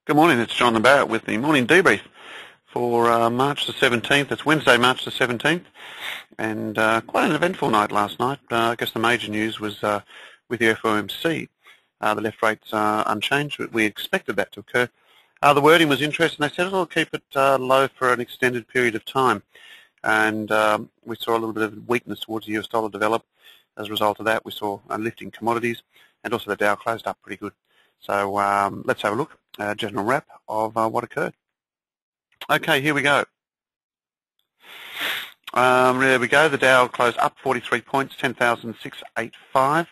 Good morning, it's John and Barratt with the morning debrief for March the 17th. It's Wednesday, March the 17th, and quite an eventful night last night. I guess the major news was with the FOMC. The left rates are unchanged, but we expected that to occur. The wording was interesting. They said it'll keep it low for an extended period of time, and we saw a little bit of weakness towards the US dollar develop. As a result of that, we saw a lift in commodities, and also the Dow closed up pretty good. So let's have a look. General wrap of what occurred. Okay, here we go. There we go. The Dow closed up 43 points, 10,685.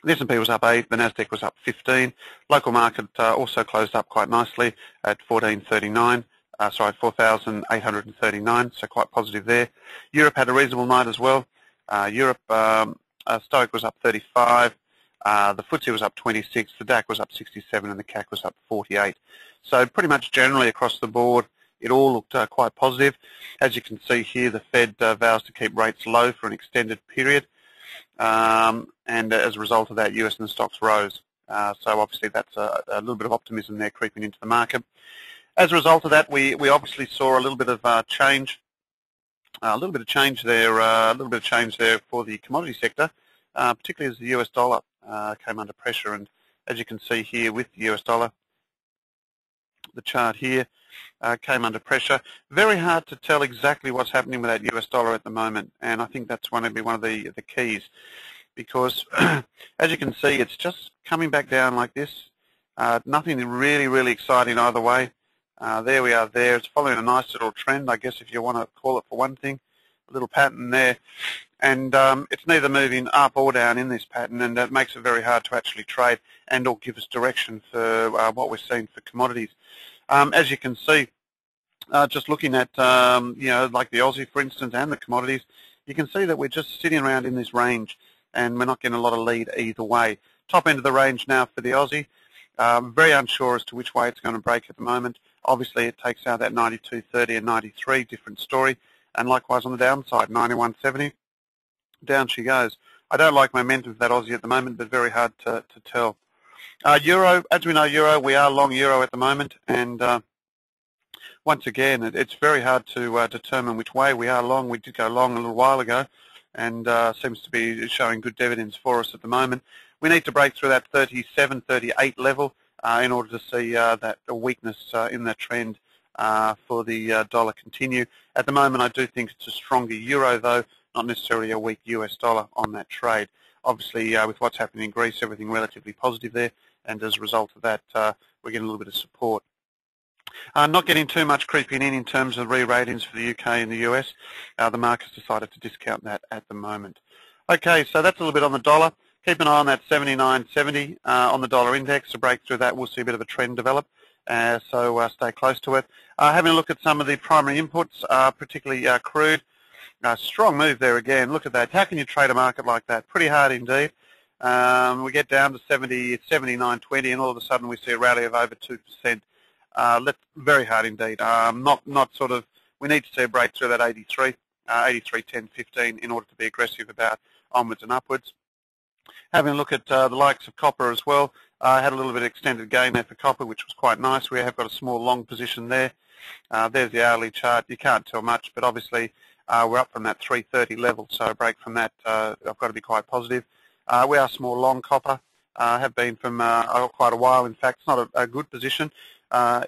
The S&P was up 8. The Nasdaq was up 15. Local market also closed up quite nicely at 4,839. So quite positive there. Europe had a reasonable night as well. Europe Stoic was up 35. The FTSE was up 26, the DAC was up 67, and the CAC was up 48. So pretty much generally across the board, it all looked quite positive. As you can see here, the Fed vows to keep rates low for an extended period, and as a result of that, US and the stocks rose. So obviously that's a little bit of optimism there creeping into the market. As a result of that, we obviously saw a little bit of change, there for the commodity sector, particularly as the US dollar came under pressure. And as you can see here with the US dollar, the chart here came under pressure. Very hard to tell exactly what's happening with that US dollar at the moment, and I think that's going to be one of the keys, because as you can see, it's just coming back down like this. Nothing really exciting either way. There we are there. It's following a nice little trend, I guess, if you want to call it for one thing, a little pattern there. And it's neither moving up or down in this pattern, and that makes it very hard to actually trade and or give us direction for what we're seeing for commodities. As you can see, just looking at like the Aussie, for instance, and the commodities, you can see that we're just sitting around in this range, and we're not getting a lot of lead either way. Top end of the range now for the Aussie. Very unsure as to which way it's going to break at the moment. Obviously, it takes out that 92.30 and 93, different story, and likewise on the downside, 91.70. Down she goes. I don't like momentum for that Aussie at the moment, but very hard to tell. Euro, as we know, we are long Euro at the moment, and once again, it's very hard to determine which way we are long. We did go long a little while ago, and seems to be showing good dividends for us at the moment. We need to break through that 37, 38 level in order to see that weakness in that trend for the dollar continue. At the moment, I do think it's a stronger Euro, though, not necessarily a weak US dollar on that trade. Obviously, with what's happening in Greece, everything relatively positive there, and as a result of that, we're getting a little bit of support. Not getting too much creeping in terms of re-ratings for the UK and the US. The market's decided to discount that at the moment. Okay, so that's a little bit on the dollar. Keep an eye on that 79.70 on the dollar index. To break through that, we'll see a bit of a trend develop, so stay close to it. Having a look at some of the primary inputs, particularly crude. Strong move there again. Look at that. How can you trade a market like that? Pretty hard indeed. We get down to 79.20, and all of a sudden we see a rally of over 2%. Very hard indeed. We need to see a break through that 83, 10.15 in order to be aggressive about onwards and upwards. Having a look at the likes of copper as well. Had a little bit of extended gain there for copper, which was quite nice. We have got a small long position there. There's the hourly chart. You can't tell much, but obviously we're up from that 330 level, so a break from that, I've got to be quite positive. We are small long copper, have been from quite a while. In fact, it's not a good position.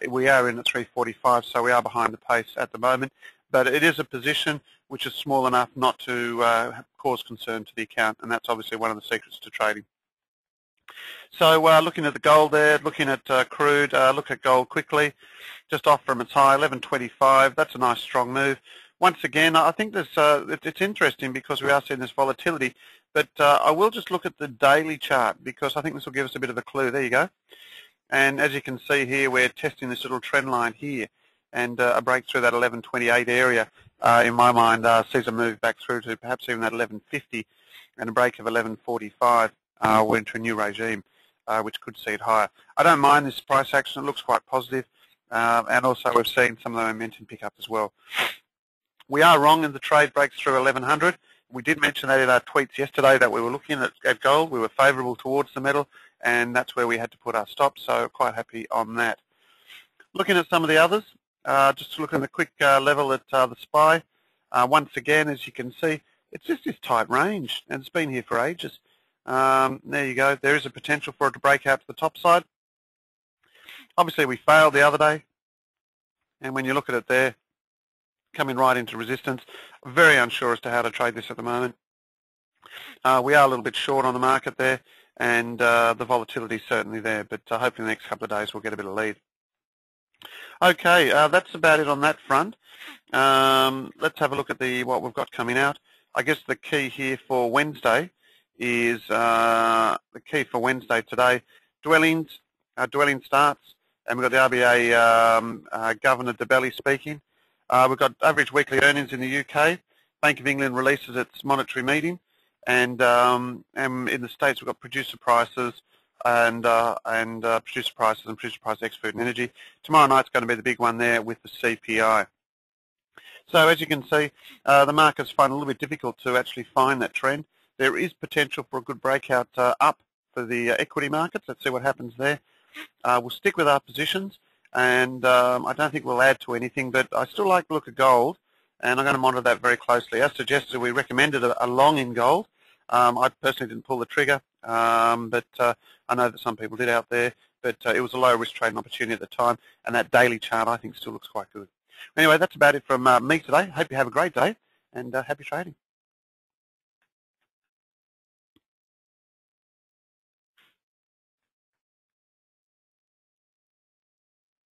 We are in at 345, so we are behind the pace at the moment. But it is a position which is small enough not to cause concern to the account, and that's obviously one of the secrets to trading. So looking at the gold there, looking at crude, look at gold quickly, just off from its high, 1125. That's a nice strong move. Once again, I think it's interesting because we are seeing this volatility, but I will just look at the daily chart because I think this will give us a bit of a clue. There you go. And as you can see here, we're testing this little trend line here, and a break through that 1128 area, in my mind, sees a move back through to perhaps even that 1150, and a break of 1145. We're into a new regime, which could see it higher. I don't mind this price action. It looks quite positive, and also we've seen some of the momentum pick up as well. We are wrong in the trade breaks through 1100. We did mention that in our tweets yesterday that we were looking at gold. We were favourable towards the metal, and that's where we had to put our stop, so quite happy on that. Looking at some of the others, just looking at a quick level at the SPY. Once again, as you can see, it's just this tight range, and it's been here for ages. There you go. There is a potential for it to break out to the top side. Obviously, we failed the other day, and when you look at it there, coming right into resistance, very unsure as to how to trade this at the moment. We are a little bit short on the market there, and the volatility is certainly there, but hopefully in the next couple of days we'll get a bit of lead. Okay, that's about it on that front. Let's have a look at what we've got coming out. I guess the key here for Wednesday is the key for Wednesday today. Dwelling starts, and we've got the RBA Governor DeBelly speaking. We've got average weekly earnings in the UK. Bank of England releases its monetary meeting, and in the States we've got producer prices and producer prices ex food and energy. Tomorrow night's going to be the big one there with the CPI. So as you can see, the markets find it a little bit difficult to actually find that trend. There is potential for a good breakout up for the equity markets. Let's see what happens there. We'll stick with our positions, and I don't think we'll add to anything, but I still like to look at gold, and I'm going to monitor that very closely. As suggested, we recommended a long in gold. I personally didn't pull the trigger, but I know that some people did out there, but it was a low-risk trading opportunity at the time, and that daily chart I think still looks quite good. Anyway, that's about it from me today. Hope you have a great day, and happy trading.